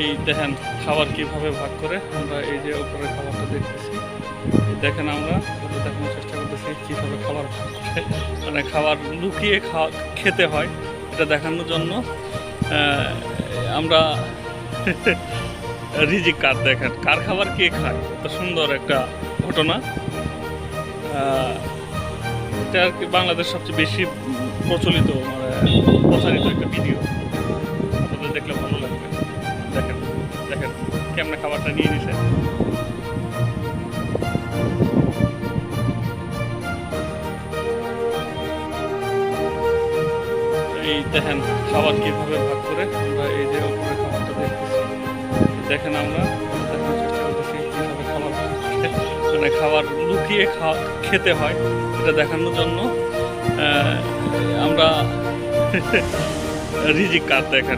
এই দেখেন খাবার কিভাবে ভাগ করে আমরা এই যে উপরে খাবারটা দেখতেছি। দেখেন আমরা দেখানোর চেষ্টা করতেছি কীভাবে খাবার ভাগ করে, মানে খাবার লুকিয়ে খেতে হয় এটা দেখানোর জন্য। আমরা রিজিক কার, দেখেন কার খাবার কে খায়, এত সুন্দর একটা ঘটনা। এটা আর কি বাংলাদেশ সবচেয়ে বেশি প্রচলিত প্রচারিত একটা ভিডিও, আপনাদের দেখলে ভালো লাগবে। দেখেন দেখেন কেমনে খাবারটা নিয়ে নিছে। এই দেখেন খাবার কিভাবে ভাগ করে আমরা এই যে উপরে খাবারটা দেখতেছি। দেখেন আমরা দেখানোর চেষ্টা করতেছি কীভাবে খাবার ভাগ করে, মানে খাবার লুকিয়ে খেতে হয় এটা দেখানোর জন্য। আমরা রিজিক কার, দেখেন